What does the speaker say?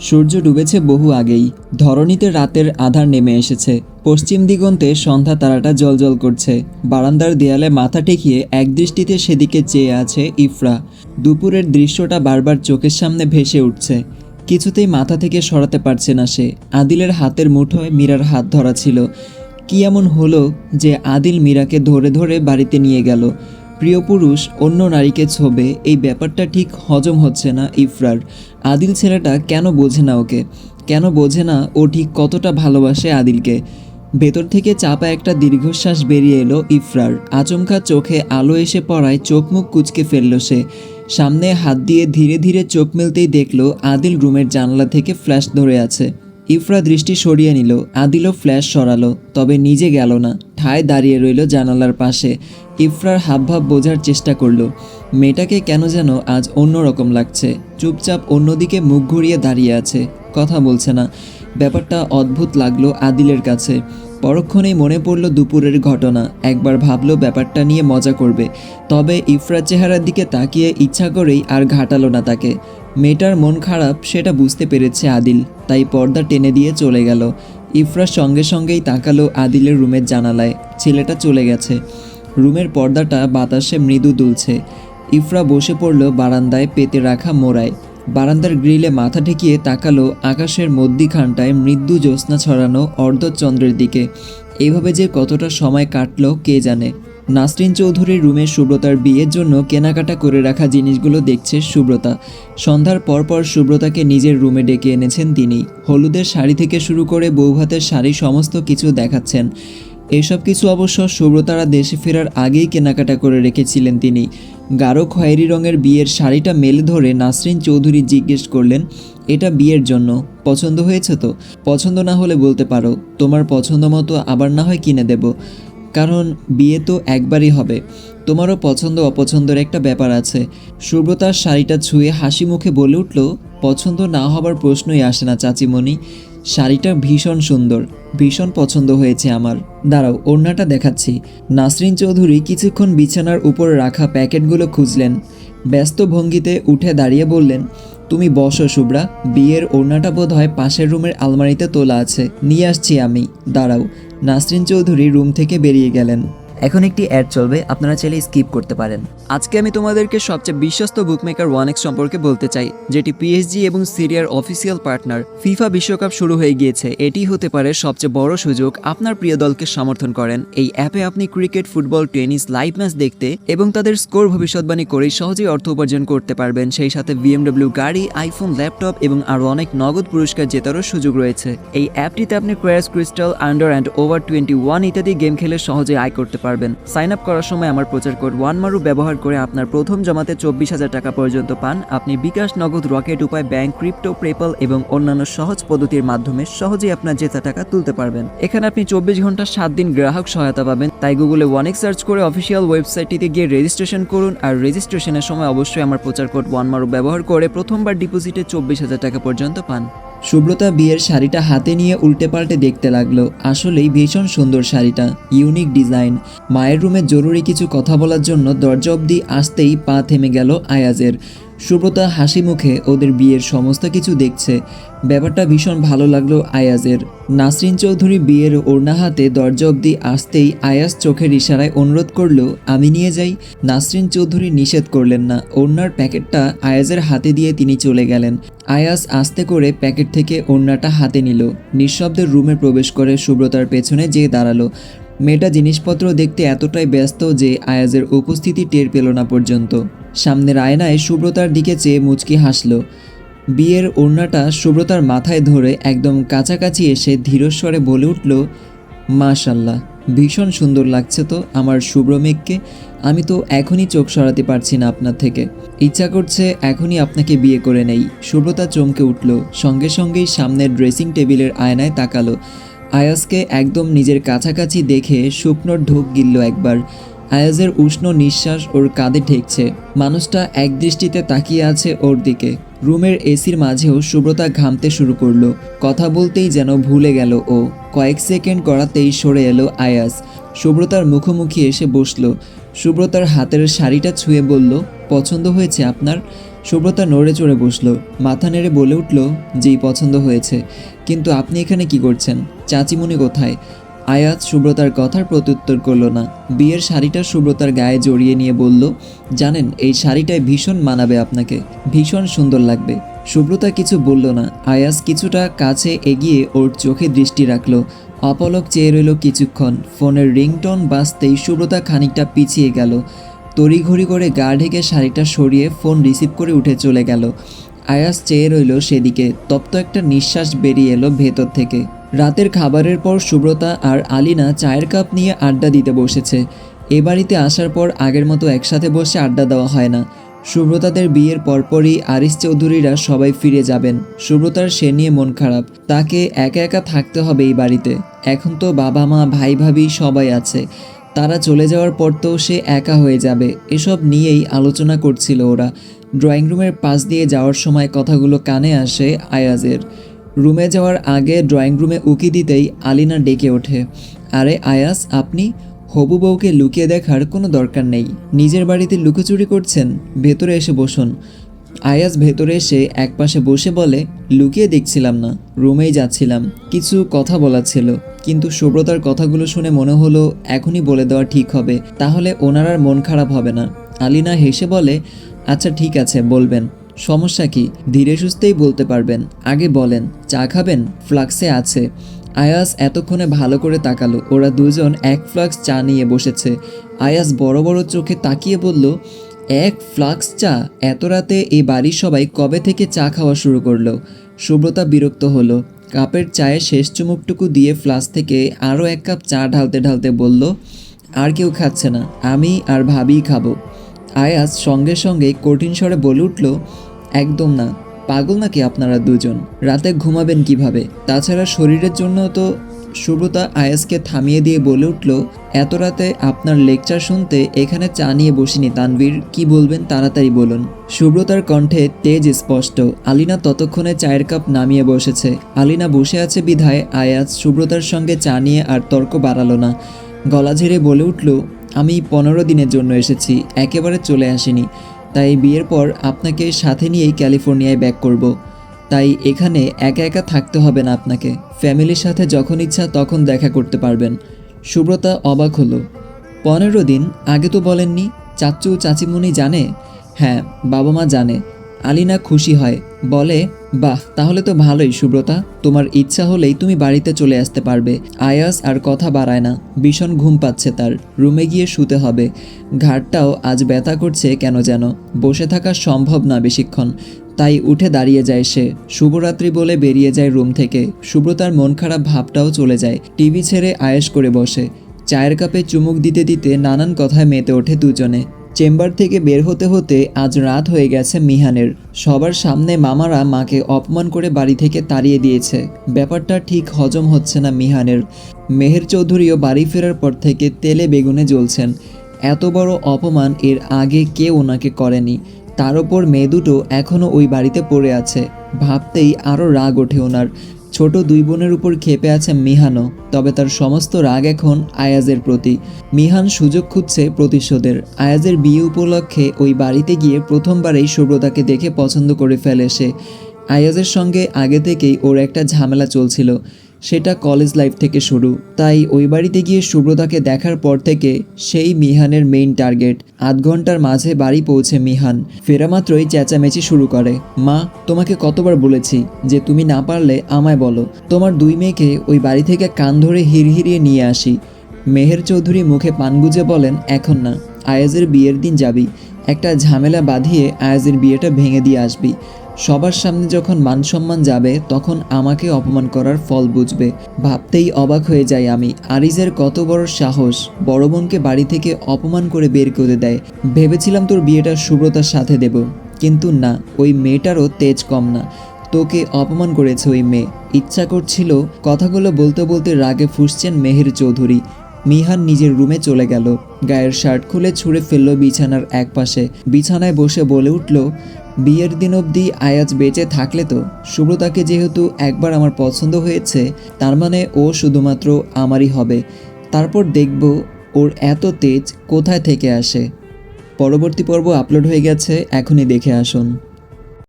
সূর্য ডুবেছে বহু আগেই। ধরণীতে রাতের আঁধার নেমে এসেছে। পশ্চিম দিগন্তে সন্ধ্যা তারাটা জ্বলজ্বল করছে। বারান্দার দেয়ালে মাথা ঠেকিয়ে একদৃষ্টিতে সেদিকে চেয়ে আছে ইফরা। দুপুরের দৃশ্যটা বারবার চোখের সামনে ভেসে উঠছে। কিছুতেই মাথা থেকে সরাতে পারছে না সে। আদিলের হাতের মুঠোয় মীরার হাত ধরা ছিল। কি এমন হলো যে আদিল মীরাকে ধরে ধরে বাড়িতে নিয়ে গেল? প্রিয় পুরুষ অন্য নারীকে ছোবে, এই ব্যাপারটা ঠিক হজম হচ্ছে না ইফরার। আদিল ছেলেটা কেন বোঝে না ওকে? কেন বোঝে না ও ঠিক কতটা ভালোবাসে আদিলকে? ভেতর থেকে চাপা একটা দীর্ঘশ্বাস বেরিয়ে এলো ইফরার। আচমকা চোখে আলো এসে পড়ায় চোখ মুখ কুঁচকে ফেলল সে। সামনে হাত দিয়ে ধীরে ধীরে চোখ মেলতেই দেখলো আদিল রুমের জানলা থেকে ফ্ল্যাশ ধরে আছে। ইফরা দৃষ্টি সরিয়ে নিল। আদিলও ফ্ল্যাশ সরালো, তবে নিজে গেল না, ঠায় দাঁড়িয়ে রইল জানালার পাশে। ইফরার হাবভাব বোঝার চেষ্টা করলো। মেয়েটাকে কেন যেন আজ অন্যরকম লাগছে। চুপচাপ অন্যদিকে মুখ ঘুরিয়ে দাঁড়িয়ে আছে, কথা বলছে না। ব্যাপারটা অদ্ভুত লাগলো আদিলের কাছে। পরক্ষণেই মনে পড়ল দুপুরের ঘটনা। একবার ভাবলো ব্যাপারটা নিয়ে মজা করবে, তবে ইফরার চেহারার দিকে তাকিয়ে ইচ্ছা করেই আর ঘাটালো না তাকে। মেয়েটার মন খারাপ সেটা বুঝতে পেরেছে আদিল, তাই পর্দা টেনে দিয়ে চলে গেল। ইফরার সঙ্গে সঙ্গেই তাকালো আদিলের রুমের জানালায়। ছেলেটা চলে গেছে। রুমের পর্দাটা বাতাসে মৃদু দুলছে। ইফরা বসে পড়ল বারান্দায় পেতে রাখা মোড়ায়। বারান্দার গ্রিলে মাথা ঠেকিয়ে তাকালো আকাশের মধ্যিখানটায় মৃদু জ্যোৎস্না ছড়ানো অর্ধচন্দ্রের দিকে। এইভাবে যে কতটা সময় কাটলো কে জানে। নাসরিন চৌধুরীর রুমে সুব্রতার বিয়ের জন্য কেনাকাটা করে রাখা জিনিসগুলো দেখছে সুব্রতা। সন্ধ্যার পরপর সুব্রতাকে নিজের রুমে ডেকে এনেছেন তিনি। হলুদের শাড়ি থেকে শুরু করে বৌভাতের শাড়ি সমস্ত কিছু দেখাচ্ছেন। এসব কিছু অবশ্য সুব্রতারা দেশে ফেরার আগেই কেনাকাটা করে রেখেছিলেন তিনি। গাঢ় খয়েরি রঙের বিয়ের শাড়িটা মেলে ধরে নাসরিন চৌধুরী জিজ্ঞেস করলেন, এটা বিয়ের জন্য পছন্দ হয়েছে তো? পছন্দ না হলে বলতে পারো, তোমার পছন্দ মতো আবার না হয় কিনে দেব। কারণ বিয়ে তো একবারই হবে, তোমারও পছন্দ অপছন্দের একটা ব্যাপার আছে। সুব্রতার শাড়িটা ছুঁয়ে হাসি মুখে বলে উঠল, পছন্দ না হবার প্রশ্নই আসে না চাচিমণি। শাড়িটা ভীষণ সুন্দর, ভীষণ পছন্দ হয়েছে আমার। দাঁড়াও, ওড়নাটা দেখাচ্ছি। নাসরিন চৌধুরী কিছুক্ষণ বিছানার উপর রাখা প্যাকেটগুলো খুঁজলেন। ব্যস্ত ভঙ্গিতে উঠে দাঁড়িয়ে বললেন, তুমি বসো শুভ্রা, বিয়ের ওড়নাটা বোধ হয় পাশের রুমের আলমারিতে তোলা আছে, নিয়ে আসছি আমি, দাঁড়াও। নাসরিন চৌধুরী রুম থেকে বেরিয়ে গেলেন। এখন একটি অ্যাড চলবে, আপনারা চাইলে স্কিপ করতে পারেন। আজকে আমি তোমাদেরকে সবচেয়ে বিশ্বস্ত বুকমেকার ওয়ানেক্স সম্পর্কে বলতে চাই, যেটি পিএসজি এবং সিরিয়ার অফিসিয়াল পার্টনার। ফিফা বিশ্বকাপ শুরু হয়ে গিয়েছে, এটি হতে পারে সবচেয়ে বড় সুযোগ আপনার প্রিয় দলকে সমর্থন করেন। এই অ্যাপে আপনি cricket, football, tennis live match দেখতে এবং তাদের স্কোর ভবিষ্যৎবাণী করেই সহজেই অর্থ উপার্জন করতে পারবেন। সেই সাথে BMW গাড়ি, আইফোন, ল্যাপটপ এবং আরও অনেক নগদ পুরস্কার জেতারও সুযোগ রয়েছে। এই অ্যাপটিতে আপনি crash, crystal, under and over 21 ইত্যাদি গেম খেলে সহজে আয় করতে পারবেন। সাইন আপ করার সময় আমার প্রচার কোড ওয়ানমারু ব্যবহার করে আপনার প্রথম জমাতে 24,000 টাকা পর্যন্ত পান। আপনি বিকাশ, নগদ, রকেট উপায়, ব্যাংক, ক্রিপ্টো, পেপ্যাল এবং অন্যান্য সহজ পদ্ধতির মাধ্যমে সহজেই আপনার জেতা টাকা তুলতে পারবেন। এখানে আপনি 24 ঘন্টা 7 দিন গ্রাহক সহায়তা পাবেন। তাই গুগলে ওয়ানেক্স সার্চ করে অফিসিয়াল ওয়েবসাইটটিতে গিয়ে রেজিস্ট্রেশন করুন। আর রেজিস্ট্রেশনের সময় অবশ্যই আমার প্রচার কোড ওয়ানমারু ব্যবহার করে প্রথমবার ডিপোজিটে 24,000 টাকা পর্যন্ত পান। সুব্রতা বিয়ের শাড়িটা হাতে নিয়ে উল্টে পাল্টে দেখতে লাগলো। আসলেই ভীষণ সুন্দর শাড়িটা, ইউনিক ডিজাইন। মায়ের রুমে জরুরি কিছু কথা বলার জন্য দরজা অবধি আসতেই পা থেমে গেল আয়াজের। সুব্রতা হাসি মুখে ওদের বিয়ের সমস্ত কিছু দেখছে। ব্যাপারটা ভীষণ ভালো লাগলো আয়াজের। নাসরিন চৌধুরী বিয়ের ওড়না হাতে দরজা অবধি আসতেই আয়াজ চোখের ইশারায় অনুরোধ করলো, আমি নিয়ে যাই। নাসরিন চৌধুরী নিষেধ করলেন না। ওড়নার প্যাকেটটা আয়াজের হাতে দিয়ে তিনি চলে গেলেন। আয়াজ আস্তে করে প্যাকেট থেকে ওড়নাটা হাতে নিল। নিঃশব্দে রুমে প্রবেশ করে সুব্রতার পেছনে যেয়ে দাঁড়ালো। মেয়েটা জিনিসপত্র দেখতে এতটাই ব্যস্ত যে আয়াজের উপস্থিতি টের পেল না পর্যন্ত। সামনের আয়নায় সুব্রতার দিকে চেয়ে মুচকি হাসল। বিয়ের ওড়নাটা সুব্রতার মাথায় ধরে একদম কাছাকাছি এসে ধীরস্বরে বলে উঠল, মাশাল্লাহ, ভীষণ সুন্দর লাগছে তো আমার শুভ্র মেঘকে। আমি তো এখনই চোখ সরাতে পারছি না আপনার থেকে। ইচ্ছা করছে এখনই আপনাকে বিয়ে করে নেই। সুব্রতা চমকে উঠল। সঙ্গে সঙ্গেই সামনের ড্রেসিং টেবিলের আয়নায় তাকালো। আয়াজকে একদম নিজের কাছাকাছি দেখে শুকনো ঢোক গিলল একবার। আয়াজের উষ্ণ নিঃশ্বাস ওর কাঁধে ঠেকছে। মানুষটা একদৃষ্টিতে তাকিয়ে আছে ওর দিকে। রুমের এসির মাঝেও সুব্রতা ঘামতে শুরু করলো। কথা বলতেই যেন ভুলে গেল ও। কয়েক সেকেন্ড গড়াতেই সরে এলো আয়াজ। সুব্রতার মুখোমুখি এসে বসলো। সুব্রতার হাতের শাড়িটা ছুঁয়ে বলল, পছন্দ হয়েছে আপনার? সুব্রতা নড়ে চড়ে বসলো, মাথা নেড়ে বলে উঠল, জি পছন্দ হয়েছে, কিন্তু আপনি এখানে কি করছেন? চাচিমণি কোথায়? আয়াজ সুব্রতার কথার প্রত্যুত্তর করলো না। বিয়ের শাড়িটা সুব্রতার গায়ে জড়িয়ে নিয়ে বলল, জানেন এই শাড়িটায় ভীষণ মানাবে আপনাকে, ভীষণ সুন্দর লাগবে। সুব্রতা কিছু বলল না। আয়াজ কিছুটা কাছে এগিয়ে ওর চোখে দৃষ্টি রাখলো। অপলক চেয়ে রইল কিছুক্ষণ। ফোনের রিংটোন বাজতেই সুব্রতা খানিকটা পিছিয়ে গেল। তড়িঘড়ি করে গা ঢেকে শাড়িটা সরিয়ে ফোন রিসিভ করে উঠে চলে গেল। আয়াজ চেয়ে রইল সেদিকে। তপ্ত একটা নিঃশ্বাস বেরিয়ে এলো ভেতর থেকে। রাতের খাবারের পর সুব্রতা আর আলিনা চায়ের কাপ নিয়ে আড্ডা দিতে বসেছে। এ বাড়িতে আসার পর আগের মতো একসাথে বসে আড্ডা দেওয়া হয় না। সুব্রতাদের বিয়ের পরপরই আরিস চৌধুরীরা সবাই ফিরে যাবেন। সুব্রতার সে নিয়ে মন খারাপ। তাকে একা একা থাকতে হবে এই বাড়িতে। এখন তো বাবা মা ভাই ভাবি সবাই আছে, তারা চলে যাওয়ার পর তো সে একা হয়ে যাবে। এসব নিয়েই আলোচনা করছিল ওরা। ড্রয়িং রুমের পাশ দিয়ে যাওয়ার সময় কথাগুলো কানে আসে আয়াজের। রুমে যাওয়ার আগে ড্রয়িং রুমে উকি দিতেই আলিনা ডেকে ওঠে, আরে আয়াজ, আপনি? হবু বউকে লুকিয়ে দেখার কোনো দরকার নেই। নিজের বাড়িতে লুকোচুরি করছেন? ভেতরে এসে বসুন। আয়াজ ভেতরে এসে একপাশে বসে বলে, লুকিয়ে দেখছিলাম না, রুমেই যাচ্ছিলাম, কিছু কথা বলার ছিল, কিন্তু সুব্রতার কথাগুলো শুনে মনে হলো এখনই বলে দেওয়া ঠিক হবে, তাহলে ওনার আর মন খারাপ হবে না। আলিনা হেসে বলে, আচ্ছা ঠিক আছে, বলবেন, সমস্যা কি? ধীরে সুস্থেই বলতে পারবেন, আগে বলেন, চা খাবেন? ফ্লাক্সে আছে। আয়াজ এতক্ষণে ভালো করে তাকালো। ওরা দুজন এক ফ্লাক্স চা নিয়ে বসেছে। আয়াজ বড় বড় চোখে তাকিয়ে বলল, এক ফ্লাক্স চা? এত রাতে এই বাড়ির সবাই কবে থেকে চা খাওয়া শুরু করলো? সুব্রতা বিরক্ত হলো। কাপের চায়ের শেষ চুমুকটুকু দিয়ে ফ্লাস্ক থেকে আরও এক কাপ চা ঢালতে ঢালতে বলল, আর কেউ খাচ্ছে না, আমি আর ভাবিই খাবো। আয়াজ সঙ্গে সঙ্গে কঠিন স্বরে বলে উঠল, একদম না, পাগল নাকি আপনারা দুজন? রাতে ঘুমাবেন কিভাবে? তাছাড়া শরীরের জন্য তো। সুব্রতা আয়াজকে থামিয়ে দিয়ে বলে উঠল, এত রাতে আপনার লেকচার শুনতে এখানে চা নিয়ে বসিনি তানভীর, কি বলবেন তাড়াতাড়ি বলুন। সুব্রতার কণ্ঠে তেজ স্পষ্ট। আলিনা ততক্ষণে চায়ের কাপ নামিয়ে বসেছে। আলিনা বসে আছে বিধায় আয়াজ সুব্রতার সঙ্গে চা নিয়ে আর তর্ক বাড়ালো না। গলা ঝেড়ে বলে উঠল, আমি 15 দিনের জন্য এসেছি, একেবারে চলে আসিনি। তাই বিয়ের পর আপনাকে সাথে নিয়েই ক্যালিফোর্নিয়ায় ব্যাক করব। তাই এখানে একা একা থাকতে হবে না আপনাকে, ফ্যামিলির সাথে যখন ইচ্ছা তখন দেখা করতে পারবেন। সুব্রতা অবাক হলো। 15 দিন? আগে তো বলেননি। চাচু চাচিমণি জানে? হ্যাঁ, বাবা মা জানে। আলিনা খুশি হয়, বলে, বাহ, তাহলে তো ভালোই সুব্রতা, তোমার ইচ্ছা হলেই তুমি বাড়িতে চলে আসতে পারবে। আয়াস আর কথা বাড়ায় না। ভীষণ ঘুম পাচ্ছে তার, রুমে গিয়ে শুতে হবে। ঘাড়টাও আজ ব্যথা করছে কেন যেন। বসে থাকা সম্ভব না বেশিক্ষণ, তাই উঠে দাঁড়িয়ে যায় সে। শুভরাত্রি বলে বেরিয়ে যায় রুম থেকে। সুব্রতার মন খারাপ ভাবটাও চলে যায়। টিভি ছেড়ে আয়েশ করে বসে। চায়ের কাপে চুমুক দিতে দিতে নানান কথায় মেতে ওঠে দুজনে। চেম্বার থেকে বের হতে হতে আজ রাত হয়ে গেছে মিহানের। সবার সামনে মামারা মাকে অপমান করে বাড়ি থেকে তাড়িয়ে দিয়েছে। ব্যাপারটা ঠিক হজম হচ্ছে না মিহানের। মেহের চৌধুরীও বাড়ি ফেরার পর থেকে তেলে বেগুনে জ্বলছেন। এত বড় অপমান এর আগে কেউ ওনাকে করেনি। তার ওপর মেয়ে দুটো এখনও ওই বাড়িতে পড়ে আছে। ভাবতেই আরও রাগ ওঠে ওনার। ছোট দুই বোনের উপর ক্ষেপে আছে মিহানও, তবে তার সমস্ত রাগ এখন আয়াজের প্রতি। মিহান সুযোগ খুঁজছে প্রতিশোধের। আয়াজের বিয়ে উপলক্ষে ওই বাড়িতে গিয়ে প্রথমবারেই সুব্রতাকে দেখে পছন্দ করে ফেলে সে। আয়াজের সঙ্গে আগে থেকেই ওর একটা ঝামেলা চলছিল, সেটা কলেজ লাইফ থেকে শুরু। তাই ওই বাড়িতে গিয়ে সুব্রতাকে দেখার পর থেকে সেই মিহানের মেইন টার্গেট। আধ ঘন্টার মাঝে বাড়ি পৌঁছে মিহান ফেরা মাত্রই চেঁচামেচি শুরু করে, মা, তোমাকে কতবার বলেছি যে তুমি না পারলে আমায় বলো, তোমার দুই মেয়েকে ওই বাড়ি থেকে কান ধরে হিড়হিড়িয়ে নিয়ে আসি। মেহের চৌধুরী মুখে পান গুজে বলেন, এখন না, আয়াজের বিয়ের দিন যাবি, একটা ঝামেলা বাঁধিয়ে আয়াজের বিয়েটা ভেঙে দিয়ে আসবি। সবার সামনে যখন মান সম্মান যাবে তখন আমাকে অপমান করার ফল বুঝবে। ভাবতেই অবাক হয়ে যাই আমি। আরিজের কত বড় সাহস, বড় বোনকে বাড়ি থেকে অপমান করে বের করে দেয়। ভেবেছিলাম তোর বিয়েটা সুব্রতার সাথে দেব, কিন্তু না, ওই মেয়েটারও তেজ কম না। তোকে অপমান করেছে ওই মেয়ে। ইচ্ছা করছিল। কথাগুলো বলতে বলতে রাগে ফুঁসছেন মেহের চৌধুরী। মিহান নিজের রুমে চলে গেল। গায়ের শার্ট খুলে ছুঁড়ে ফেলল বিছানার এক পাশে। বিছানায় বসে বলে উঠল, বিয়ের দিন অবধি আয়াজ বেঁচে থাকলে তো, সুব্রতাকে যেহেতু একবার আমার পছন্দ হয়েছে, তার মানে ও শুধুমাত্র আমারই হবে। তারপর দেখব ওর এত তেজ কোথায় থেকে আসে। পরবর্তী পর্ব আপলোড হয়ে গেছে, এখনই দেখে আসুন।